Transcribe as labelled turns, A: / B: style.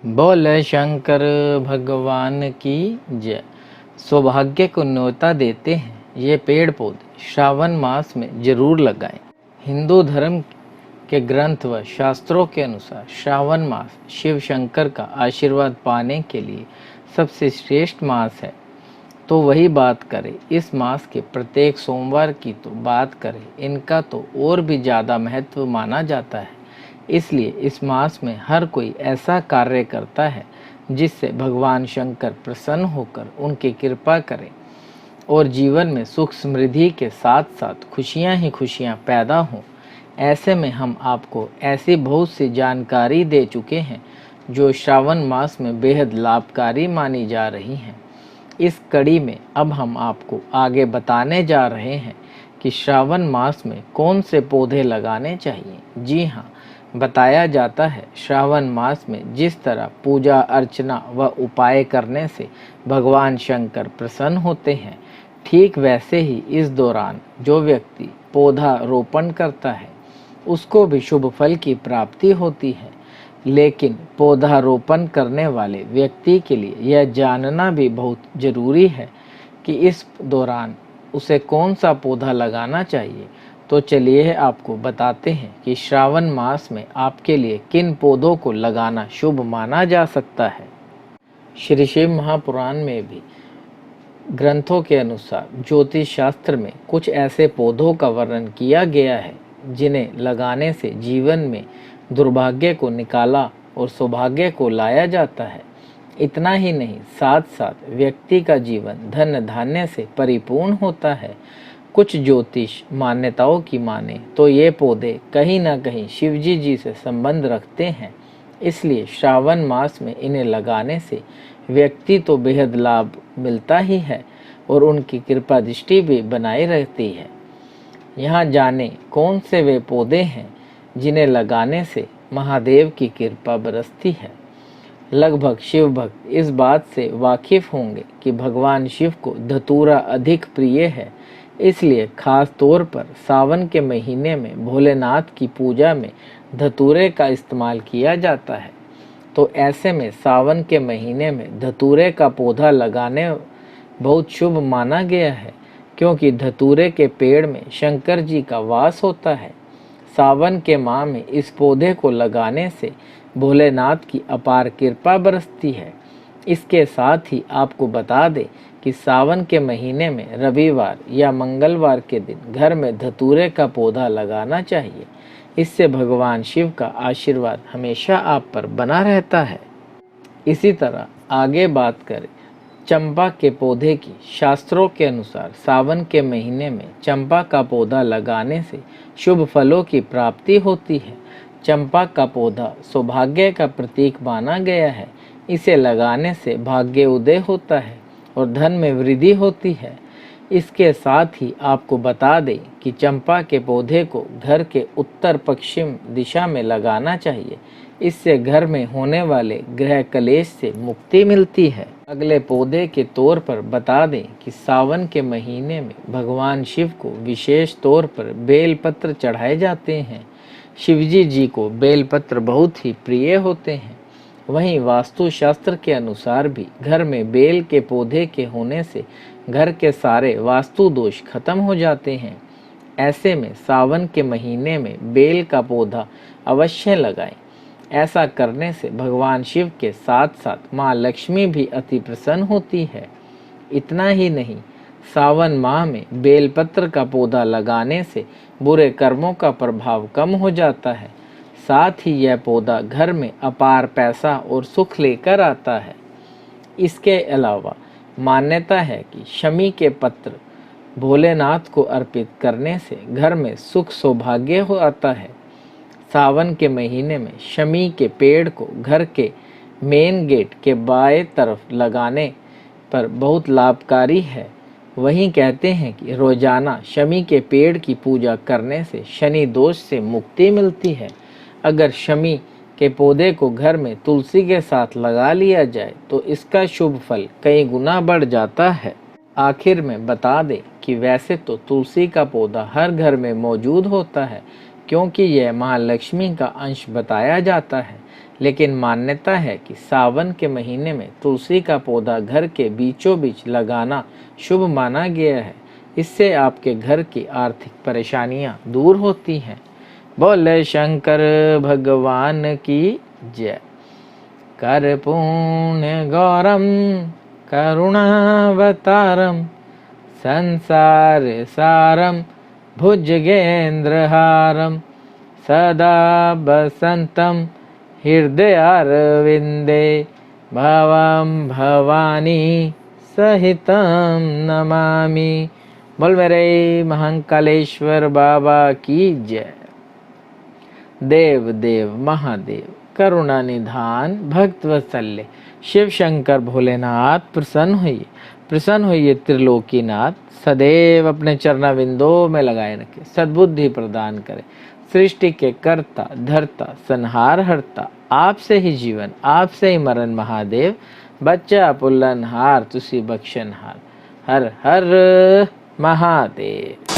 A: बोले शंकर भगवान की जय। सौभाग्य को न्योता देते हैं ये पेड़ पौधे श्रावण मास में जरूर लगाएं। हिंदू धर्म के ग्रंथ व शास्त्रों के अनुसार श्रावण मास शिव शंकर का आशीर्वाद पाने के लिए सबसे श्रेष्ठ मास है। तो वही बात करें इस मास के प्रत्येक सोमवार की, तो बात करें इनका तो और भी ज़्यादा महत्व माना जाता है। इसलिए इस मास में हर कोई ऐसा कार्य करता है जिससे भगवान शंकर प्रसन्न होकर उनकी कृपा करें और जीवन में सुख समृद्धि के साथ साथ खुशियां ही खुशियां पैदा हों। ऐसे में हम आपको ऐसी बहुत सी जानकारी दे चुके हैं जो श्रावण मास में बेहद लाभकारी मानी जा रही हैं। इस कड़ी में अब हम आपको आगे बताने जा रहे हैं कि श्रावण मास में कौन से पौधे लगाने चाहिए। जी हाँ, बताया जाता है श्रावण मास में जिस तरह पूजा अर्चना व उपाय करने से भगवान शंकर प्रसन्न होते हैं, ठीक वैसे ही इस दौरान जो व्यक्ति पौधा रोपण करता है उसको भी शुभ फल की प्राप्ति होती है। लेकिन पौधा रोपण करने वाले व्यक्ति के लिए यह जानना भी बहुत ज़रूरी है कि इस दौरान उसे कौन सा पौधा लगाना चाहिए। तो चलिए आपको बताते हैं कि श्रावण मास में आपके लिए किन पौधों को लगाना शुभ माना जा सकता है। श्री शिव महापुराण में भी ग्रंथों के अनुसार ज्योतिष शास्त्र में कुछ ऐसे पौधों का वर्णन किया गया है जिन्हें लगाने से जीवन में दुर्भाग्य को निकाला और सौभाग्य को लाया जाता है। इतना ही नहीं, साथ साथ व्यक्ति का जीवन धन धान्य से परिपूर्ण होता है। कुछ ज्योतिष मान्यताओं की माने तो ये पौधे कहीं ना कहीं शिवजी जी से संबंध रखते हैं। इसलिए श्रावण मास में इन्हें लगाने से व्यक्ति तो बेहद लाभ मिलता ही है और उनकी कृपा दृष्टि भी बनाए रहती है। यहाँ जाने कौन से वे पौधे हैं जिन्हें लगाने से महादेव की कृपा बरसती है। लगभग शिव भक्त इस बात से वाकिफ होंगे कि भगवान शिव को धतूरा अधिक प्रिय है। इसलिए खास तौर पर सावन के महीने में भोलेनाथ की पूजा में धतूरे का इस्तेमाल किया जाता है। तो ऐसे में सावन के महीने में धतूरे का पौधा लगाने बहुत शुभ माना गया है, क्योंकि धतूरे के पेड़ में शंकर जी का वास होता है। सावन के माह में इस पौधे को लगाने से भोलेनाथ की अपार कृपा बरसती है। इसके साथ ही आपको बता दें कि सावन के महीने में रविवार या मंगलवार के दिन घर में धतूरे का पौधा लगाना चाहिए। इससे भगवान शिव का आशीर्वाद हमेशा आप पर बना रहता है। इसी तरह आगे बात करें चंपा के पौधे की। शास्त्रों के अनुसार सावन के महीने में चंपा का पौधा लगाने से शुभ फलों की प्राप्ति होती है। चंपा का पौधा सौभाग्य का प्रतीक माना गया है। इसे लगाने से भाग्य उदय होता है और धन में वृद्धि होती है। इसके साथ ही आपको बता दें कि चंपा के पौधे को घर के उत्तर पश्चिम दिशा में लगाना चाहिए। इससे घर में होने वाले ग्रह कलेश से मुक्ति मिलती है। अगले पौधे के तौर पर बता दें कि सावन के महीने में भगवान शिव को विशेष तौर पर बेलपत्र चढ़ाए जाते हैं। शिवजी जी को बेलपत्र बहुत ही प्रिय होते हैं। वहीं वास्तुशास्त्र के अनुसार भी घर में बेल के पौधे के होने से घर के सारे वास्तु दोष खत्म हो जाते हैं। ऐसे में सावन के महीने में बेल का पौधा अवश्य लगाएं। ऐसा करने से भगवान शिव के साथ साथ माँ लक्ष्मी भी अति प्रसन्न होती है। इतना ही नहीं, सावन माह में बेलपत्र का पौधा लगाने से बुरे कर्मों का प्रभाव कम हो जाता है। साथ ही यह पौधा घर में अपार पैसा और सुख लेकर आता है। इसके अलावा मान्यता है कि शमी के पत्र भोलेनाथ को अर्पित करने से घर में सुख सौभाग्य हो आता है। सावन के महीने में शमी के पेड़ को घर के मेन गेट के बाएं तरफ लगाने पर बहुत लाभकारी है। वहीं कहते हैं कि रोजाना शमी के पेड़ की पूजा करने से शनि दोष से मुक्ति मिलती है। अगर शमी के पौधे को घर में तुलसी के साथ लगा लिया जाए तो इसका शुभ फल कई गुना बढ़ जाता है। आखिर में बता दें कि वैसे तो तुलसी का पौधा हर घर में मौजूद होता है, क्योंकि यह महालक्ष्मी का अंश बताया जाता है। लेकिन मान्यता है कि सावन के महीने में तुलसी का पौधा घर के बीचों बीच लगाना शुभ माना गया है। इससे आपके घर की आर्थिक परेशानियां दूर होती हैं। बोले शंकर भगवान की जय। कर्पूर्य गौरम करुणावतारम संसार सारम भुजगेंद्रहारम सदा बसंतम हृदयारविंदे भवम भवानी सहितम नमामि। बोल मेरे महाकालेश्वर बाबा की जय। देव देव महादेव करुणा निधान भक्त वत्सल्य शिव शंकर भोलेनाथ प्रसन्न होइए त्रिलोकीनाथ। सदैव अपने चरणाविंदों में लगाए रखे, सद्बुद्धि प्रदान करे। सृष्टि के कर्ता धर्ता संहार हरता, आपसे ही जीवन आपसे ही मरण महादेव। बच्चा पुल्लनहार तुसी बख्शनहार। हर हर महादेव।